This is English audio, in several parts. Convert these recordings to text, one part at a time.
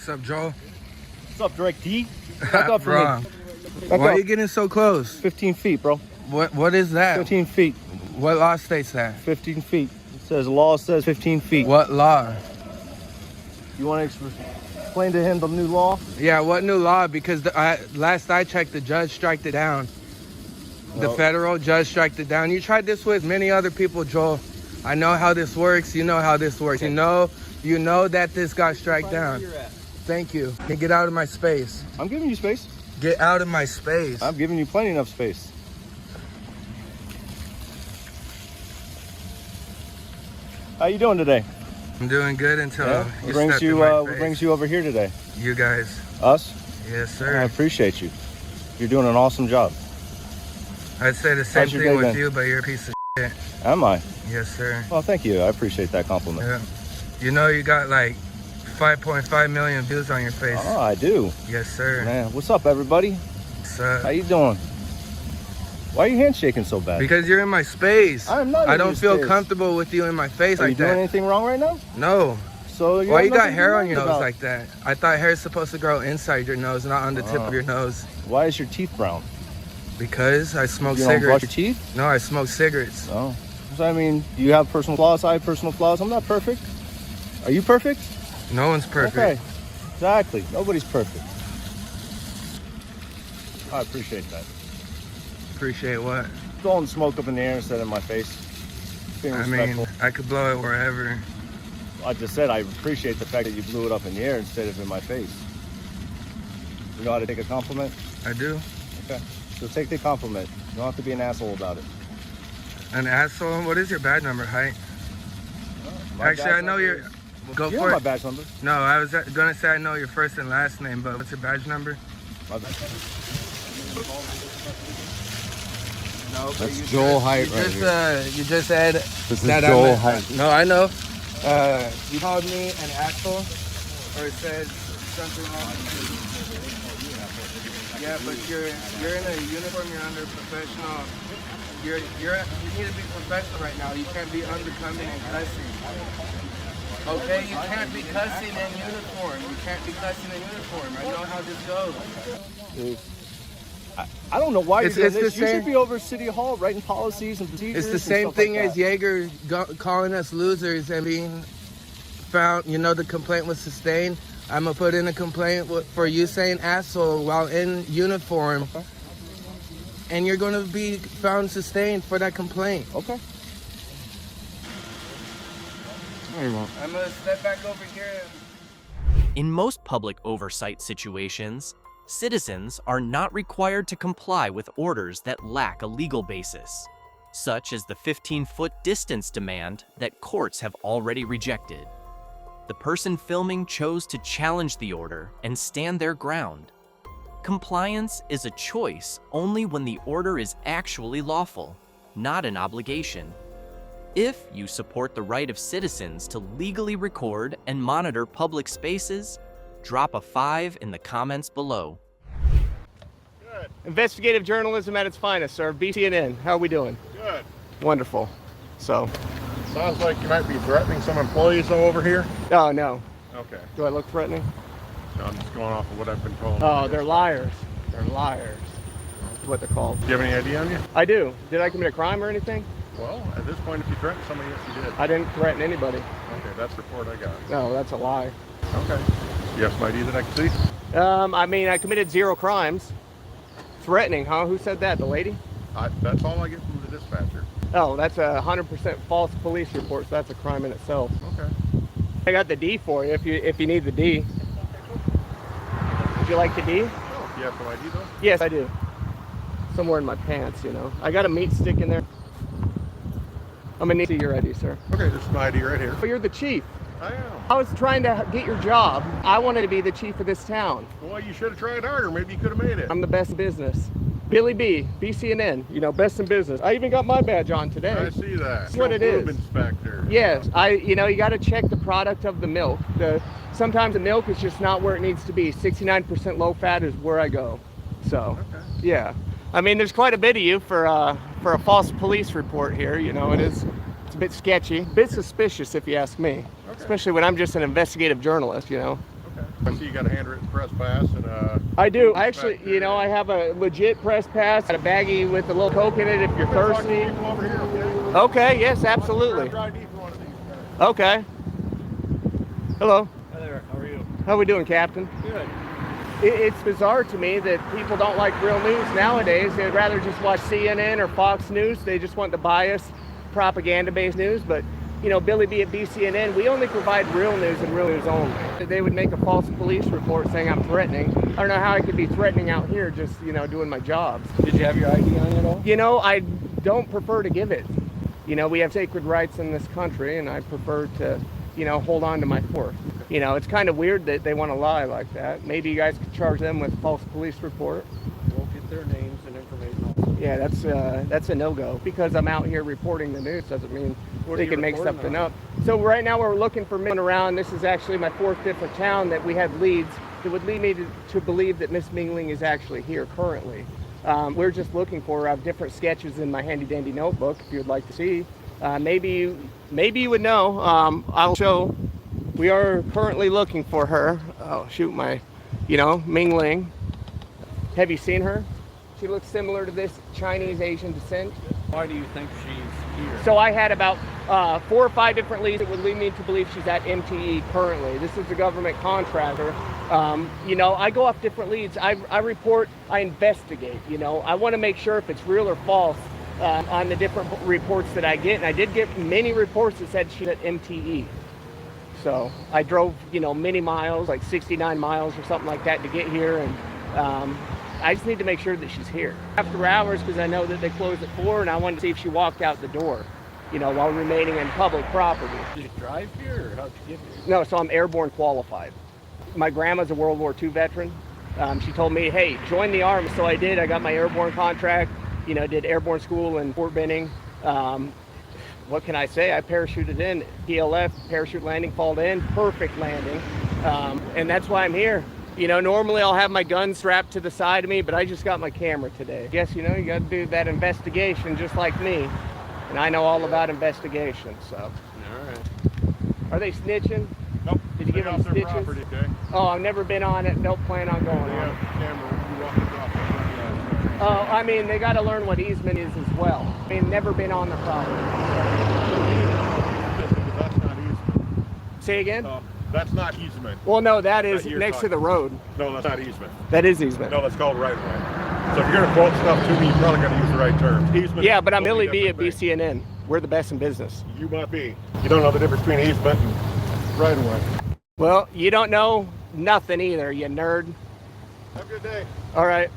What's up, Joel? What's up, Drake D? Back up for Bro, me. why Back are up. you getting so close? 15 feet, bro. What is that? 15 feet. What law states that? 15 feet. It says, law says 15 feet. What law? You want to explain to him the new law? Yeah, what new law? Because last I checked, the judge striked it down. The federal judge striked it down. You tried this with many other people, Joel. I know how this works. You know how this works. You know that this got struck down. Thank you. Get out of my space. I'm giving you space. Get out of my space. I'm giving you plenty enough space. How you doing today? I'm doing good until What brings you over here today? You guys. Us? Yes, sir. I appreciate you. You're doing an awesome job. I'd say the same thing with you, but you're a piece of shit. Am I? Yes, sir. Well, thank you. I appreciate that compliment. Yeah. You know you got like 5.5 million views on your face. Oh, I do. Yes, sir. Man, what's up, everybody? What's up? How you doing? Why are you handshaking so bad? Because you're in my space. I'm not. I don't feel comfortable with you in my face like that. Are you doing anything wrong right now? No. So why you got hair on your nose like that? I thought hair is supposed to grow inside your nose, not on the tip of your nose. Why is your teeth brown? Because I smoke You cigarettes. don't brush your teeth? No, I smoke cigarettes. Oh. So, I mean, you have personal flaws. I have personal flaws. I'm not perfect. Are you perfect? No one's perfect. Okay. Exactly. Nobody's perfect. I appreciate that. Appreciate what? Blowing smoke up in the air instead of my face. Being respectful. I mean, I could blow it wherever. I just said I appreciate the fact that you blew it up in the air instead of in my face. You know how to take a compliment? I do. Okay. So take the compliment. You don't have to be an asshole about it. An asshole? What is your badge number, height? Actually, I know your... Go you for know it. my badge number. No, I was gonna say I know your first and last name, but what's your badge number? My badge. No, that's Joel Height right here. You just said this is that Joel Height. No, I know. You called me an asshole, or said something wrong. Yeah, but you're in a uniform. You're under professional. You need to be professional right now. You can't be unbecoming and cussing. Okay, you can't be cussing in uniform. You can't be cussing in uniform. I know how this goes. Dude, I don't know why you're doing this. You should be over City Hall writing policies and procedures. It's the same thing as Jaeger calling us losers and being found. You know, the complaint was sustained. I'm gonna put in a complaint for you saying asshole while in uniform. Okay. And you're gonna be found sustained for that complaint. Okay. I'm gonna step back over here. In most public oversight situations, citizens are not required to comply with orders that lack a legal basis, such as the 15-foot distance demand that courts have already rejected. The person filming chose to challenge the order and stand their ground. Compliance is a choice only when the order is actually lawful, not an obligation. If you support the right of citizens to legally record and monitor public spaces, drop a 5 in the comments below. Good. Investigative journalism at its finest, sir. BCNN. How are we doing? Good. Wonderful. So. Sounds like you might be threatening some employees though over here. Oh, no. Okay. Do I look threatening? No, I'm just going off of what I've been told. Oh, they're liars. They're liars. That's what they're called. Do you have any idea on you? I do. Did I commit a crime or anything? Well, at this point, if you threatened somebody, yes, you did. I didn't threaten anybody. Okay, that's the report I got. No, that's a lie. Okay. You have some ID that I can see? I mean, I committed 0 crimes. Threatening, huh? Who said that? The lady? That's all I get from the dispatcher. Oh, that's a 100% false police report, so that's a crime in itself. Okay. I got the D for you if you need the D. Would you like the D? Oh, you have some ID though? Yes, I do. Somewhere in my pants, you know. I got a meat stick in there. I'm gonna need to see your ID, sir. Okay, this is my ID right here. But you're the chief. I am. I was trying to get your job. I wanted to be the chief of this town. Well, you should have tried harder. Maybe you could have made it. I'm the best in business. Billy B, BCNN, you know, best in business. I even got my badge on today. I see that. That's what it is. Inspector. Yes, you know, you got to check the product of the milk. Sometimes the milk is just not where it needs to be. 69% low fat is where I go. So, Okay. yeah. I mean, there's quite a bit of you for a false police report here. You know, it's a bit sketchy, a bit suspicious if you ask me. Okay. Especially when I'm just an investigative journalist, you know. Okay. I see you got a handwritten press pass and I do. I actually, you know, I have a legit press pass, a baggie with a little Coke in it if you're thirsty. Over here, okay? Okay, yes, absolutely. Grab ID for one of these guys. Okay. Hello. Hi there, how are you? How we doing, Captain? Good. It's bizarre to me that people don't like real news nowadays. They'd rather just watch CNN or Fox News. They just want the biased, propaganda-based news. But, you know, Billy B at BCNN, we only provide real news and real news only. They would make a false police report saying I'm threatening. I don't know how I could be threatening out here just, you know, doing my job. Did you have your ID on at all? You know, I don't prefer to give it. You know, we have sacred rights in this country, and I prefer to, you know, hold on to my force. You know, it's kind of weird that they want to lie like that. Maybe you guys could charge them with false police report. We'll get their names and information also. Yeah, that's a no-go. Because I'm out here reporting the news doesn't mean they can make something up. So right now we're looking for men around. This is actually my fourth different town that we have leads that would lead me to believe that Miss Mingling is actually here currently. We're just looking for different sketches in my handy-dandy notebook if you'd like to see. Maybe you would know. I'll show. We are currently looking for her. Oh, shoot, my, you know, Mingling. Have you seen her? She looks similar to this Chinese Asian descent. Why do you think she's here? So I had about 4 or 5 different leads that would lead me to believe she's at MTE currently. This is a government contractor. You know, I go off different leads. I report, I investigate, you know. I want to make sure if it's real or false on the different reports that I get. And I did get many reports that said she's at MTE. So I drove, you know, many miles, like 69 miles or something like that to get here. And I just need to make sure that she's here. After hours, because I know that they close at 4, and I wanted to see if she walked out the door, you know, while remaining in public property. Did you drive here, or how'd you get here? No, so I'm airborne qualified. My grandma's a World War II veteran. She told me, hey, join the Army. So I did. I got my airborne contract, you know, did airborne school in Fort Benning. What can I say? I parachuted in, PLF, parachute landing, fall in, perfect landing. And that's why I'm here. You know, normally I'll have my gun strapped to the side of me, but I just got my camera today. Guess, you know, you got to do that investigation just like me. And I know all about investigations, so. All right. Are they snitching? Nope. Did you give them Stay off their stitches? property, okay? Oh, I've never been on it. Don't plan on going on it. Camera, you walk across the Oh, I mean, they got to learn what easement is as well. I mean, never been on the property. That's not easement. Say again? That's not easement. Well, no, that is You're next to talking- the road. No, that's not easement. That is easement. No, that's called right of way. So if you're gonna quote stuff to me, you probably gotta use the right term. Easement. Yeah, but I'm is a Billy totally B at different thing. BCNN. We're the best in business. You might be. You don't know the difference between easement and right of way. Well, you don't know nothing either, you nerd. Have a good day. All right.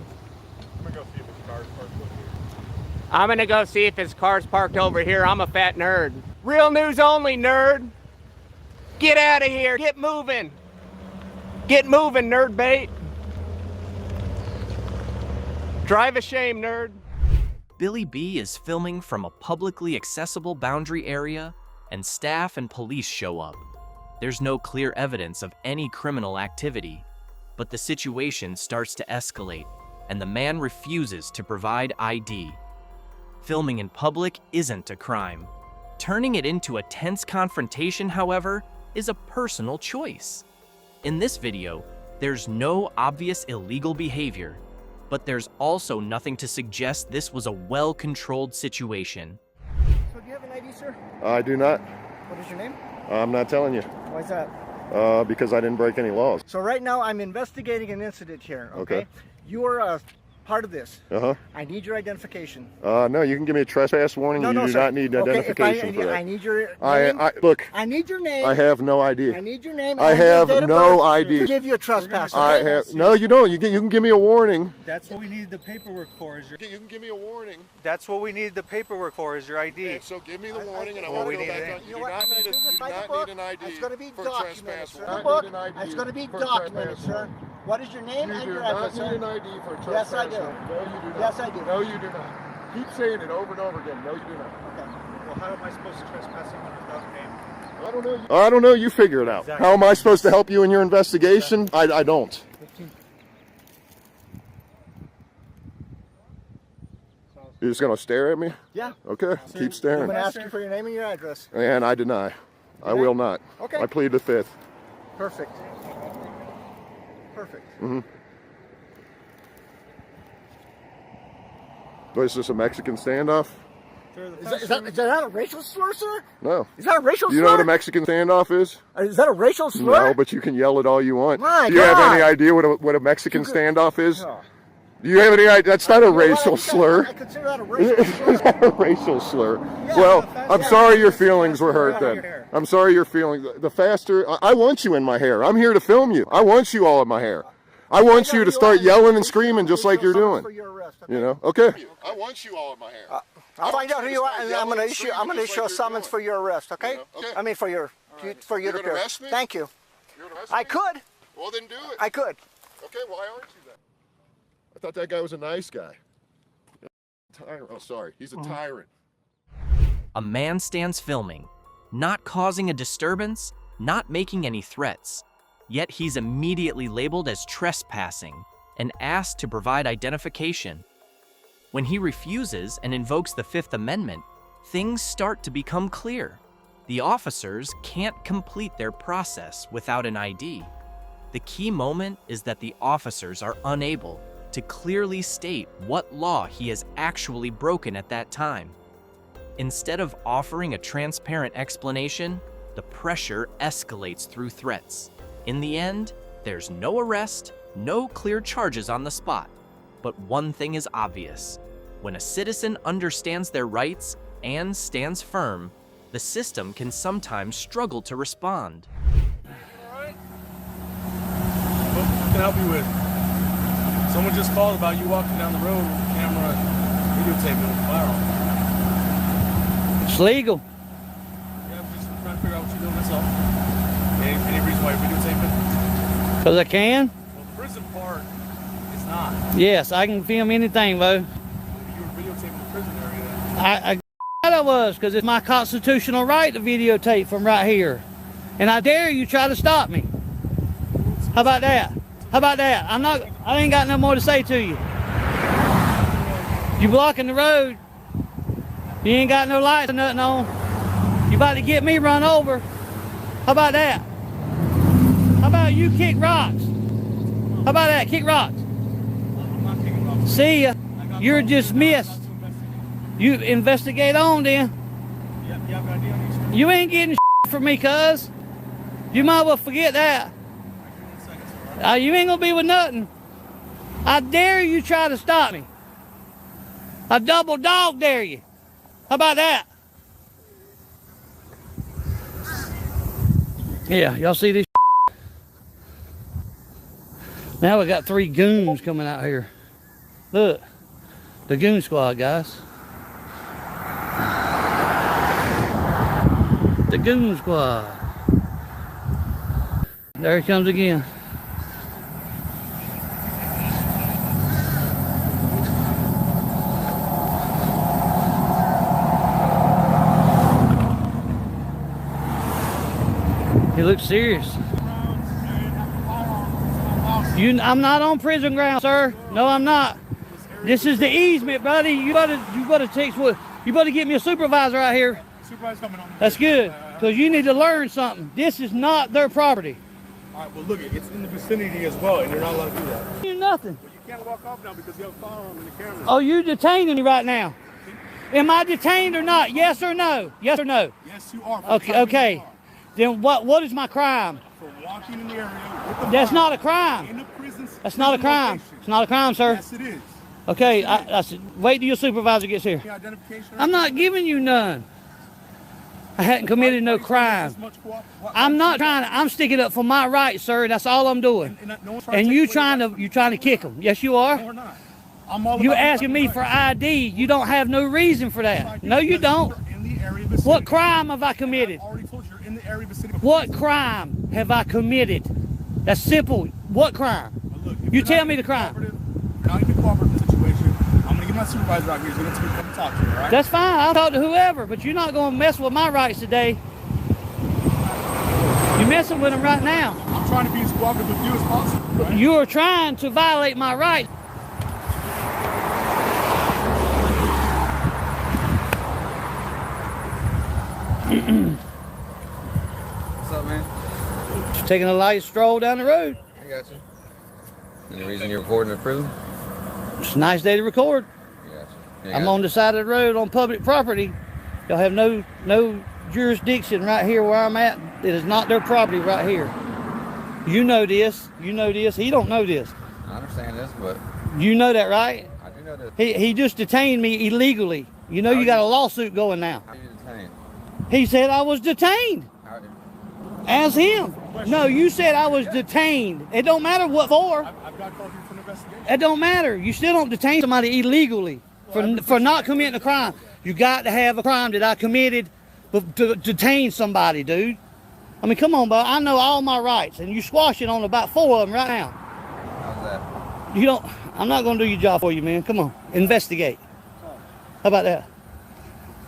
I'm gonna go see if this car's parked over here. I'm going to go see if his car's parked over here. I'm a fat nerd. Real news only, nerd. Get out of here. Get moving. Get moving, nerd bait. Drive a shame, nerd. Billy B is filming from a publicly accessible boundary area, and staff and police show up. There's no clear evidence of any criminal activity, but the situation starts to escalate, and the man refuses to provide ID. Filming in public isn't a crime. Turning it into a tense confrontation, however, is a personal choice. In this video, there's no obvious illegal behavior, but there's also nothing to suggest this was a well-controlled situation. So do you have an ID, sir? I do not. What is your name? I'm not telling you. Why is that? Because I didn't break any laws. So right now I'm investigating an incident here, okay? Okay. You are a part of this. Uh-huh. I need your identification. No, you can give me a trespass warning. No, you no, do sir. not need Okay, identification for that. I need your name. Look, I need your name. I have no ID. I need your name. I and your have date of no birth ID. To give you a trespass. I okay? have no. You don't. You can give me a warning. That's what we need the paperwork for. Is your? You can give me a warning. That's what we need the paperwork for. Is your ID? Okay, so give me the warning, and I Well, want to we go need back it. on. You You know do what? not I'm need gonna do this by the an book. ID It's going to be for documented, trespass sir. warning. The book. You do not need an ID It's going to be for documented, trespass sir. warning. What is your name You and do your not address, need an sir? ID for trespass. Yes, I do. No, you do not. Yes, I do. No, you do not. Keep saying it over and over again. No, you do not. Okay. Well, how am I supposed to trespass someone without a name? I don't know. I don't know. You figure it out. Exactly. How am I supposed to help you in your investigation? I don't. 15. You're just gonna stare at me? Yeah. Okay. Keep I'm staring. going to ask you for your name and your address. And I deny. I will not. Okay. I plead the fifth. Perfect. Perfect. What, is this a Mexican standoff? Is that a racial slur, sir? No. Is that a racial Do you slur? know what a Mexican standoff is? Is that a racial slur? No, but you can yell it all you want. My Do you have any God. idea what a Mexican standoff is? Oh. Do you have any idea? That's not a racial slur. I consider that a racial slur. Is that a racial slur? Yeah, Well, I'm yeah. sorry your feelings were hurt Out of then. your hair. I'm sorry your feelings. The faster, I want you in my hair. I'm here to film you. I want you all in my hair. I want you to start yelling and screaming just like you're doing. You know? Okay. I want you all in my hair. I'll find out who you are, and I'm going to issue a summons for your arrest. Okay? Okay. I mean for you You're to gonna appear. arrest me? Thank you. You're gonna arrest I me? could. Well, then do it. I could. Okay, why aren't you then? I thought that guy was a nice guy. Tyrant. Oh, sorry. He's a tyrant. A man stands filming, not causing a disturbance, not making any threats. Yet he's immediately labeled as trespassing and asked to provide identification. When he refuses and invokes the Fifth Amendment, things start to become clear. The officers can't complete their process without an ID. The key moment is that the officers are unable to clearly state what law he has actually broken at that time. Instead of offering a transparent explanation, the pressure escalates through threats. In the end, there's no arrest, no clear charges on the spot. But one thing is obvious. When a citizen understands their rights and stands firm, the system can sometimes struggle to respond. What can I help you with? Someone just called about you walking down the road with the camera videotaping with a firearm. It's legal. Yeah, I'm just trying to figure out what you're doing, that's all. Any reason why you're videotaping? Because I can? Well, the prison part is not. Yes, I can film anything, Bo. You were videotaping the prison area. I was, because it's my constitutional right to videotape from right here. And I dare you try to stop me. How about that? How about that? I ain't got no more to say to you. You blocking the road. You ain't got no lights or nothing on. You about to get me run over. How about that? How about you kick rocks? How about that? Kick rocks. I'm not kicking rocks. See ya. You're dismissed. You investigate on then. You have an ID on you? You ain't getting from me, cuz. You might well forget that. You ain't gonna be with nothing. I dare you try to stop me. I double dog dare you. How about that? Yeah, y'all see this? Now we got 3 goons coming out here. Look, the goon squad, guys. The goon squad. There he comes again. He looks serious. I'm not on prison ground, sir. No, I'm not. This is the easement, buddy. You better text what. You better get me a supervisor out here. Supervisor's coming on. That's good, because you need to learn something. This is not their property. All right, well, look, it's in the vicinity as well, and you're not allowed to do that. You nothing. Well, you can't walk off now because you have a firearm in the camera. Oh, you detaining me right now? Am I detained or not? Yes or no? Yes or no? Yes, you are. Okay. Then what is my crime? For walking in the area with the That's firearm not a crime. in the prison. That's not a crime. It's not a crime, sir. Yes, it is. Okay, I said, wait till your supervisor gets here. Any identification? I'm not giving you none. I hadn't committed no crime. I'm not trying to, I'm sticking up for my rights, sir. That's all I'm doing. And you trying to kick them. Yes, you No, are. we're not. I'm all You about asking me right. for ID. You don't have no reason for that. No, you don't. In the area vicinity. What crime have I committed? I already told you you're in the area vicinity. What crime have I committed? That's simple. What crime? Look, if You you're tell not me the crime. You're not even cooperative in the situation. I'm gonna get my supervisor out here. He's gonna come and talk to you, all right? That's fine. I'll talk to whoever, but you're not going to mess with my rights today. You're messing with them right now. I'm trying to be as cooperative with you as possible. Right? You are trying to violate my rights. What's up, man? Taking a light stroll down the road. I got you. Any reason you're recording in prison? It's a nice day to record. Yeah, I'm on the side of the road on public property. Y'all have no jurisdiction right here where I'm at. It is not their property right here. You know this. You know this. He don't know this. I understand this, but You know that, right? I do know this. He just detained me illegally. You know you got a lawsuit going now. How are you detained? He said I was detained. How did- As him. No, you said I was detained. It don't matter what for. I've got called you for an investigation. It don't matter. You still don't detain somebody illegally for not committing a crime. You got to have a crime that I committed to detain somebody, dude. I mean, come on, bud. I know all my rights, and you squashing on about 4 of them right now. How's that? You don't. I'm not gonna do your job for you, man. Come on, investigate. How about that?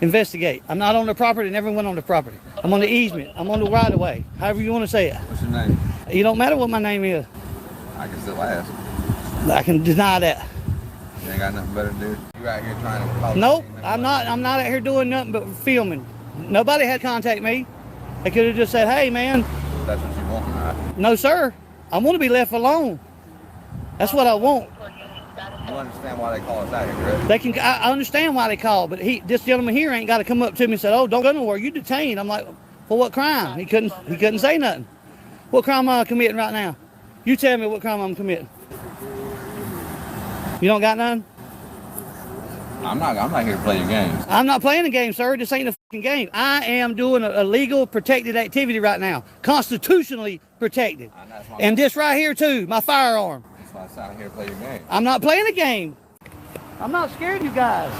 Investigate. I'm not on the property, never went on the property. I'm on the easement. I'm on the right of way. However you want to say it. What's your name? You don't matter what my name is. I can still ask. I can deny that. You ain't got nothing better to do. You out here trying to call Nope, I'm not out here doing nothing but filming. Nobody had contact me. They could have just said, hey man. That's what you want, right? No sir, I want to be left alone. That's what I want. You understand why they call us out here, correct? They can. I understand why they call, but this gentleman here ain't got to come up to me and say, oh, don't go nowhere, you detained. I'm like, for what crime? He couldn't say nothing. What crime am I committing right now? You tell me what crime I'm committing. You don't got none? I'm not here to play your games. I'm not playing a game, sir. This ain't a fucking game. I am doing a legal protected activity right now. Constitutionally protected. And this right here too, my firearm. That's why I sound here to play your game. I'm not playing a game. I'm not scared of you guys.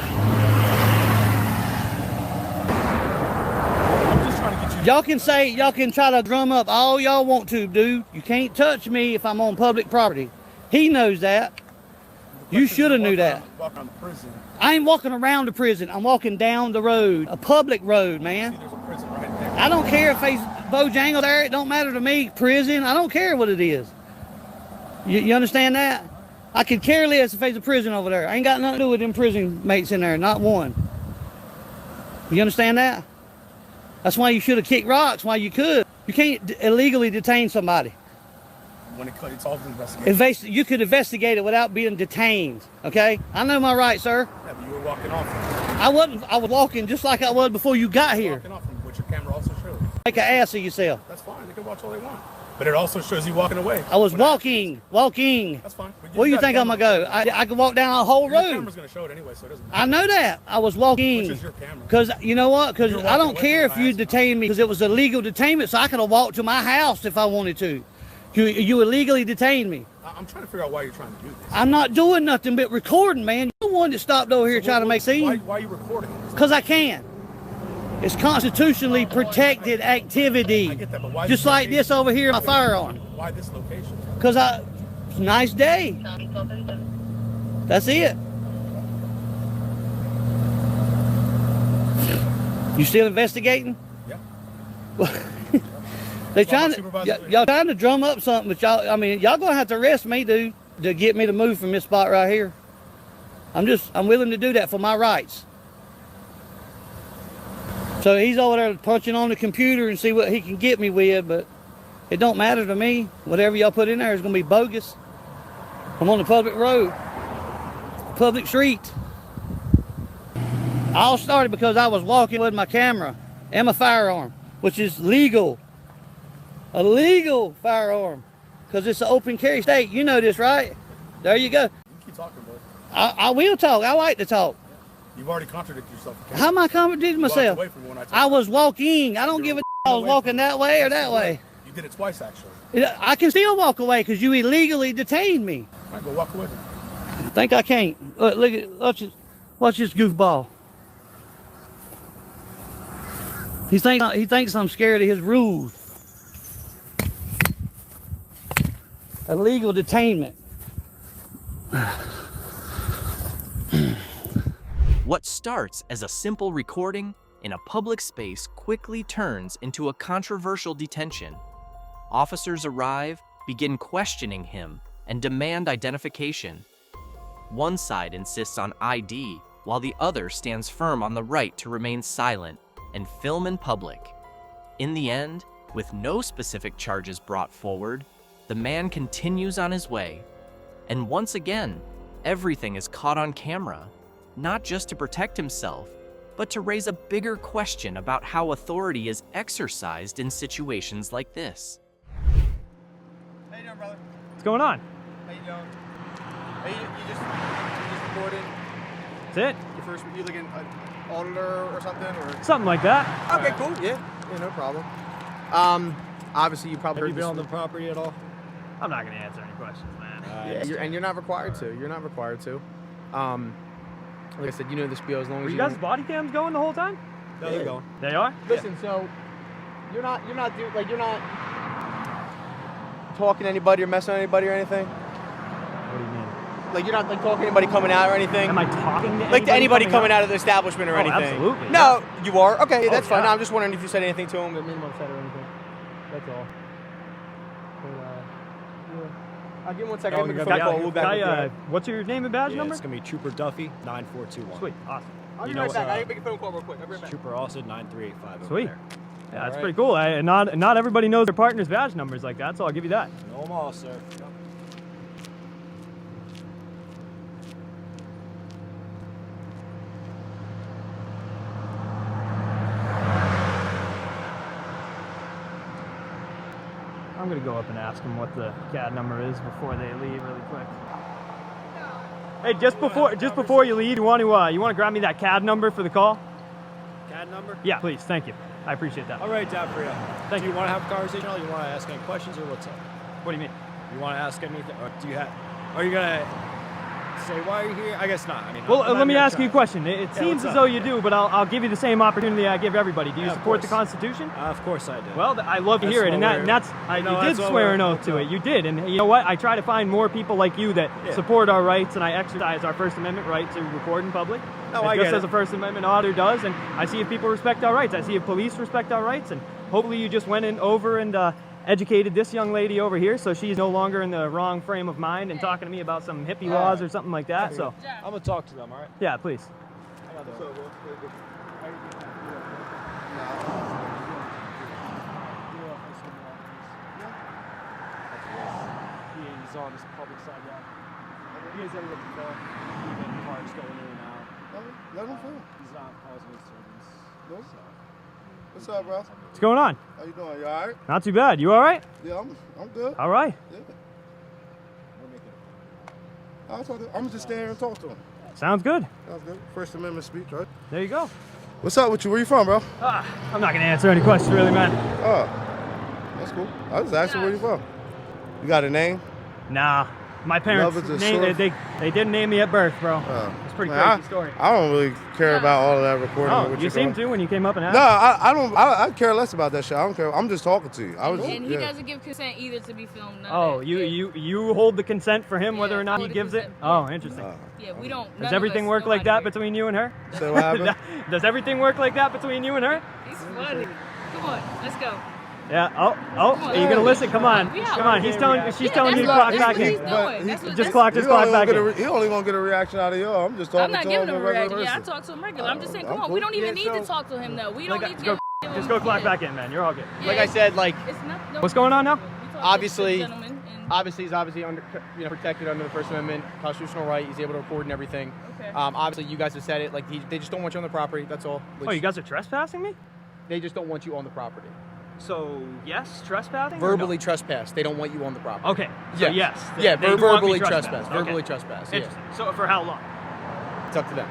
I'm just trying to get you. Y'all can try to drum up all y'all want to, dude. You can't touch me if I'm on public property. He knows that. You should have knew that. Walk around the prison. I ain't walking around the prison. I'm walking down the road, a public road, man. See, there's a prison right there. I don't care if he's Bojangle there. It don't matter to me. Prison, I don't care what it is. You understand that? I could care less if there's a prison over there. I ain't got nothing to do with them prison mates in there, not one. You understand that? That's why you should have kicked rocks while you could. You can't illegally detain somebody. When it's all an investigation. You could investigate it without being detained, okay? I know my rights, sir. Yeah, but you were walking off. I was walking just like I was before you got here. Walking off, which your camera also shows. Make an ass of yourself. That's fine. They can watch all they want. But it also shows you walking away. I was walking. That's fine. Where do you think I'm gonna go? I could walk down a whole road. Your camera's gonna show it anyway, so it doesn't matter. I know that. I was walking. Which is your camera. Because you know what? Because You're I walking don't away care from if you detain me because it was a legal detainment, so I could have walked to my house if I wanted to. You illegally detained me. I'm trying to figure out why you're trying to do this. I'm not doing nothing but recording, man. You're the one that stopped over here trying to make scene. Why are you recording? Because I can. It's constitutionally protected activity. I get that, but why Just like this over here, my firearm. Why this location? Because it's a nice day. That's it. You still investigating? Yeah. They trying to, y'all trying to drum up something, but y'all gonna have to arrest me, dude, to get me to move from this spot right here. I'm willing to do that for my rights. So he's over there punching on the computer and see what he can get me with, but it don't matter to me. Whatever y'all put in there is gonna be bogus. I'm on the public road, public street. All started because I was walking with my camera and my firearm, which is legal. A legal firearm, because it's an open carry state. You know this, right? There you go. You keep talking, bro. I will talk. I like to talk. You've already contradicted yourself. How am I contradicting myself? Away from when I was walking. I don't give a I was walking that way or that way. You did it twice, actually. I can still walk away because you illegally detained me. All right, go walk away. Think I can't? Look at watch this goofball. He thinks I'm scared of his rules. Illegal detainment. What starts as a simple recording in a public space quickly turns into a controversial detention. Officers arrive, begin questioning him, and demand identification. One side insists on ID, while the other stands firm on the right to remain silent and film in public. In the end, with no specific charges brought forward, the man continues on his way. And once again, everything is caught on camera, not just to protect himself, but to raise a bigger question about how authority is exercised in situations like this. How you doing, brother? What's going on? How you doing? Hey, you just reported. That's it. Your first, you like an auditor or something, or something like that. Okay, cool. Yeah, no problem. Obviously you probably. Have you been on the property at all? I'm not gonna answer any questions, man. Yeah, you're not required to. You're not required to. Like I said, you know the spiel as long as Were you guys' body cams going the whole time? No, they're going. They are? Listen, so you're not talking to anybody or messing with anybody or anything. What do you mean? Like you're not like talking to anybody coming out or anything. Am I talking to like anybody coming out of the establishment or Oh, anything? absolutely. No, you are. Okay, that's fine. yeah. No, I'm just wondering if you said anything to him. Minimum said or anything. That's all. I'll give him 1 second. No, I'll make a you phone got- call. We'll back. What's your name and badge number? It's gonna be Trooper Duffy 9421. Sweet, awesome. I'll be You right know, back. I'll make a phone call real quick. I'll be right back. Trooper also 9385 over Sweet. there. Yeah, that's All pretty cool. Not everybody knows their partner's badge numbers like that, so I'll give you that. Know them all, sir. Yep. I'm gonna go up and ask them what the CAD number is before they leave really quick. Hey, just before you leave, you want to grab me that CAD number for the call? CAD number? Yeah, please. Thank you. I appreciate that. I'll write it down for you. Thank Do you. you want to have a conversation or you want to ask any questions or what's up? What do you mean? You want to ask anything? Or do you have? Are you gonna say why are you here? I guess not. I mean, Well, I'm not let me gonna ask you a try. question. It Yeah, seems what's as up? though you do, but I'll give you the same opportunity I give everybody. Do you Yeah, of support the course. Constitution? Of course I do. Well, I love to That's hear it, what and we're- that's You know, you that's did what swear we're- an oath to it. You did, and you know what? I try to find more people like you that Yeah. support our rights, and I exercise our First Amendment right to record in public. No, And I just get as it. a First Amendment auditor does, and I see if people respect our rights. I see if police respect our rights, and hopefully you just went over and educated this young lady over here, so she's no longer in the wrong frame of mind and talking to me about some hippie laws or something like that. So, I'm gonna talk to them. All right. yeah, please. He's on this public side, yeah. He is ever looking for even cars going in and out. Let him film. He's not causing a disturbance. No. What's up, bro? What's going on? How you doing? You all right? Not too bad. You all right? Yeah, I'm good. All right. Yeah. I'm just staying here and talk to him. Sounds good. Sounds good. First Amendment speech, right? There you go. What's up with you? Where you from, bro? I'm not gonna answer any questions, really, man. Oh, that's cool. I was asking where you from. You got a name? Nah, my parents Love is a named, short- they didn't name me at birth, bro. It's a pretty crazy story. I don't really care about all of that recording. Oh, of what you you're seem doing. to when you came up and asked. No, I don't. I care less about that shit. I don't care. I'm just talking to you. I was. And he yeah. doesn't give consent either to be filmed. none of Oh, that. you hold the consent for him whether or not he hold the gives it? consent. Oh, interesting. Yeah, we don't. none Does of everything us, work like nobody that here. between you and her? So what happened? Does everything work like that between you and her? He's funny. Come on, let's go. Yeah. Oh, Come on. are you gonna listen? Come on, We out. come on. She's telling Yeah, you to that's clock what back he's in. doing. That's what- Just clock this clock back in. He only gonna get a reaction out of you. I'm just talking I'm not to giving him him a regular reaction. Yeah, I person. talk to him regular. I'm just saying, I'm come on, we cool. don't even Yeah, need so- to talk to him though. We don't need to. Just go clock back in, man. You're all good. Like I said, like It's not, no, What's going on now? we talk obviously, to gentlemen and- he's obviously under, protected under the First Amendment, constitutional right. He's able to record and everything. Okay. Obviously, you guys have said it. Like they just don't want you on the property. That's all. Oh, you guys are trespassing me? They just don't want you on the property. So yes, trespassing. or Verbally no? trespass. They don't want you on the property. Okay. So yes. Yeah, they do want me verbally trespass. Okay. Verbally trespass. Yeah. Interesting. So for how long? It's up to them.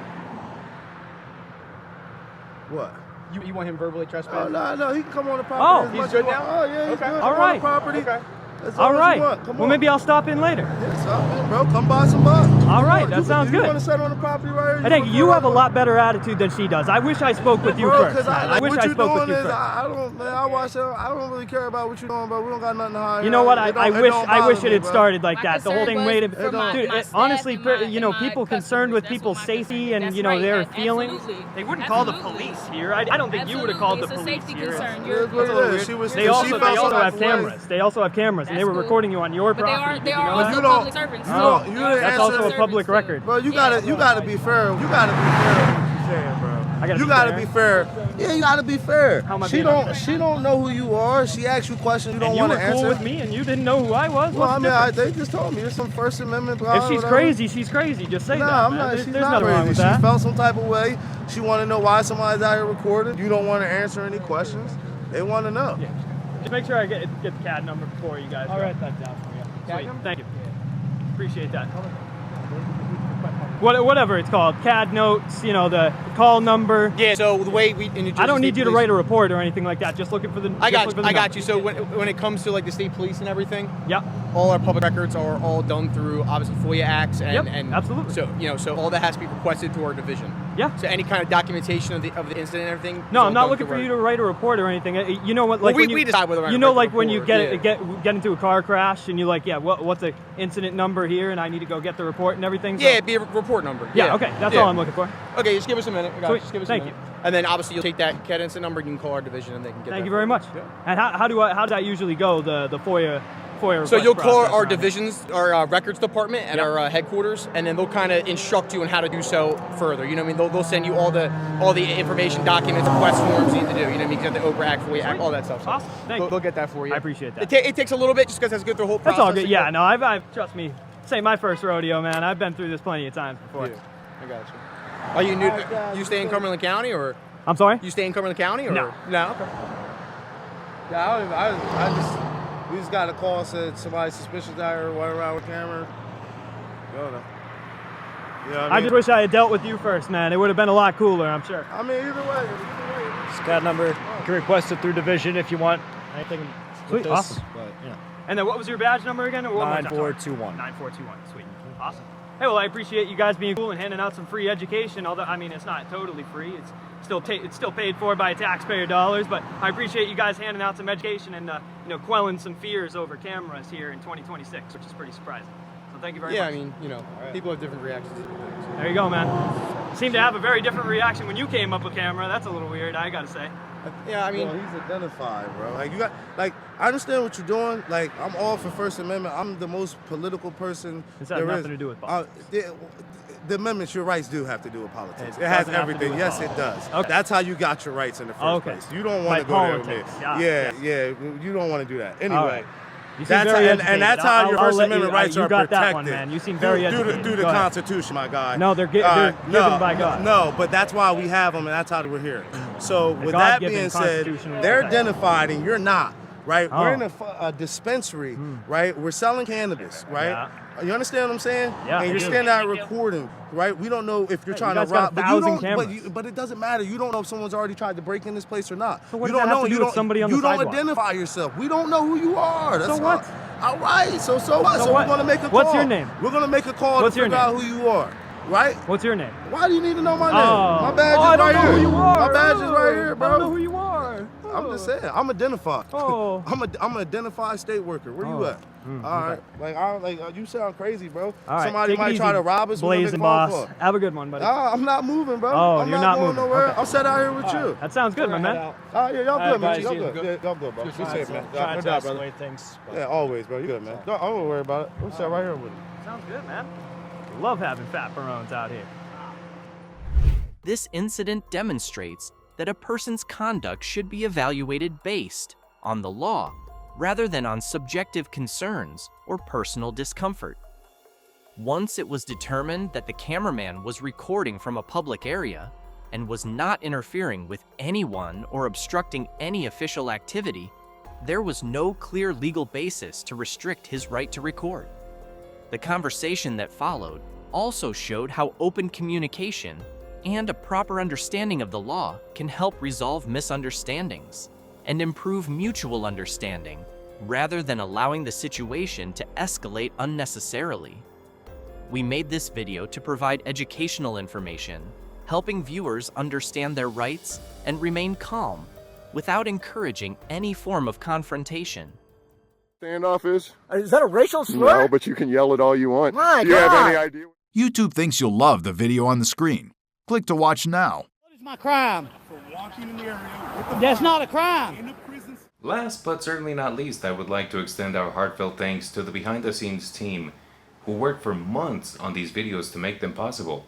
What? You want him verbally trespass? Oh, no, he can come on the Oh, property. as he's much good as now? Oh, yeah, he's Okay. good. All Come right. on the property. Okay. As All long as right. you want. Come Well, on. maybe I'll stop in later. Yeah, stop, bro. Come buy some bucks. All right, that sounds You good. want to sit on the property right here? I think you have a lot better attitude than she does. I wish I spoke with you Bro, first. because I wish what I you spoke with doing you is, first. I don't, man, I watch it. I don't really care about what you're doing, bro. We don't got nothing to hide. You know what? I wish bother it me, had bro. started like My that. The whole concern thing was waited. for my- Dude, my staff honestly, and my- you know, and my people concerned with customers, people's that's what my safety concern- and that's you know right, their absolutely. feelings. They wouldn't call the Absolutely. police here. I don't think you would have called the Absolutely. police It's a safety here. concern. It You're, is what it is. She was. They she also felt some type have of way. cameras. They also have cameras, and they That's were cool. recording you on your but they property. are Did you know also that? you don't- public servants. You Oh, don't. You didn't that's answer also a the- public record. Bro, you Yeah. gotta be fair. You gotta be fair with what you're saying, bro. I gotta You be gotta fair. be fair Yeah, you gotta be fair. How am I She being don't. unfair? She don't know who you are. She asks you questions you don't And you want were to answer. cool with me, and you didn't know who I was. Well, What's I the mean, difference? they just told me there's some First Amendment. If she's crazy, she's crazy. Just say that, Nah, I'm man. not. There's She's there's not nothing wrong crazy. with She that. felt some type of way. She want to know why somebody's out here recording. You don't want to answer any questions. They want to know. Yeah. Just make sure I get the CAD number before you guys. I'll go. write that down for you. Sweet. Thank you. Appreciate that. Whatever it's called, CAD notes, you know, the call number. Yeah, so the way we in New Jersey I don't need State you to Police- write a report or anything like that. Just looking for the. I got just you. look for the I got number. you. So when it comes to like the state police and everything, yeah, all our public records are all done through obviously FOIA acts and Yep, and absolutely. So so all that has to be requested to our division. Yeah. So any kind of documentation of the incident and everything. No, is I'm not all looking done for you through to write a report or anything. You know what? Well, Like when we decide whether we're you gonna know, write like the when you report, get into a car crash and you like, yeah, what's the incident number here, and I need to go get the report and everything. So. Yeah, it'd be a report number. Yeah, okay, that's all I'm looking for. Okay, just give us a minute. I got Sweet, it. Just give us thank a minute. And then obviously you'll take that CAD incident number and you can call our division and they can get Thank that you for very much. Yeah. And how does that usually go? The FOIA request So you'll call process our around it? divisions, our records department at our headquarters, and then they'll kind of instruct you on how to do so further. You know what I mean? They'll send you all the information, documents, request forms you need to do. You know what I mean? You got the OBRA Act, FOIA Act, all that stuff. So Awesome. Thank you. they'll get that for you. I appreciate that. It takes a little bit just because it has to go through the whole process. That's all good. Yeah, no, I've trust me. This ain't my first rodeo, man. I've been through this plenty of times before. Yeah, I got you. Are you new? You stay in Cumberland County or? I'm sorry? You stay in Cumberland County or? No. No. Okay. Yeah, we just got a call said somebody suspicious out here running around with camera. Go to. Yeah, I just wish I had dealt with you first, man. It would have been a lot cooler, I'm sure. I mean, either way. CAD number, you can request it through division if you want anything with Sweet, this. awesome. But, you know. And then what was your badge number again? 9421. 9421. Sweet. Awesome. Hey, well, I appreciate you guys being cool and handing out some free education. Although, I mean, it's not totally free. It's still paid for by taxpayer dollars. But I appreciate you guys handing out some education and quelling some fears over cameras here in 2026, which is pretty surprising. So thank you very much. Yeah, I mean, people have different reactions to different things. There you go, man. You seem to have a very different reaction when you came up with camera. That's a little weird, I gotta say. Yeah, I mean, well, he's identified, bro. Like you got, I understand what you're doing. Like I'm all for First Amendment. I'm the most political person This there has is. nothing to do with politics. The amendments, your rights do have to do with politics. It It has doesn't have to do everything. with Yes, politics. it does. Okay. That's how you got your rights in the first Okay. place. You don't want By to go there with politics. me. Got it. Yeah, you don't want to do that. Anyway. All right. You seem That's very how, educated. and that's how your I'll First let Amendment you, rights you are got protected. that one, man. You seem very educated. Through the Go ahead. Constitution, my guy. No, they're given by God. No, but that's why we have them, and that's how we're here. So with that God-given being said, constitutional they're right. identified, and you're not. Right, Oh. we're in a dispensary, right? We're selling cannabis, right? Yeah. You understand what I'm saying? Yeah, And I you're do. standing out recording, right? We don't know if you're Hey, trying you guys to got rob, but you 1,000 don't. cameras. But it doesn't matter. You don't know if someone's already tried to break in this place or not. So what you does don't that have know. to do You with don't. somebody on you the don't sidewalk? identify yourself. We don't know who you are. That's So what? All right. So what? So So what? we're gonna make a call. What's your name? We're gonna make a call What's to your figure out name? who you are. Right? What's your name? Why do you need to know my name? Oh. My badge Oh, I is don't right know here. who you are. My badge is right here, bro. I don't know who you are. I'm just saying, I'm identified. Oh. I'm an identified state worker. Where you at? All right, you sound crazy, bro. All right, Somebody take it might try easy, to rob us. We're gonna make a Blazing phone boss. call. Have a good one, buddy. I'm not moving, bro. Oh, I'm you're not not going moving. nowhere. Okay. I'm set out here with you. That sounds good, my man. Y'all good, man. guys, Y'all you good. good. Yeah, y'all good, bro. Be safe, man. Trying No to doubt, brother. escalate things. but- Yeah, always, bro. You good, man. Don't worry about it. We'll sit right here with you. Sounds good, man. Love having fat barones out here. This incident demonstrates that a person's conduct should be evaluated based on the law rather than on subjective concerns or personal discomfort. Once it was determined that the cameraman was recording from a public area and was not interfering with anyone or obstructing any official activity, there was no clear legal basis to restrict his right to record. The conversation that followed also showed how open communication and a proper understanding of the law can help resolve misunderstandings and improve mutual understanding rather than allowing the situation to escalate unnecessarily. We made this video to provide educational information, helping viewers understand their rights and remain calm without encouraging any form of confrontation. Standoff is? Is that a racial slur? No, but you can yell it all you want. My Do you have God. any idea? YouTube thinks you'll love the video on the screen. Click to watch now. What is my crime? For walking in the area with the That's not a crime. in the prison. Last but certainly not least, I would like to extend our heartfelt thanks to the behind-the-scenes team who worked for months on these videos to make them possible.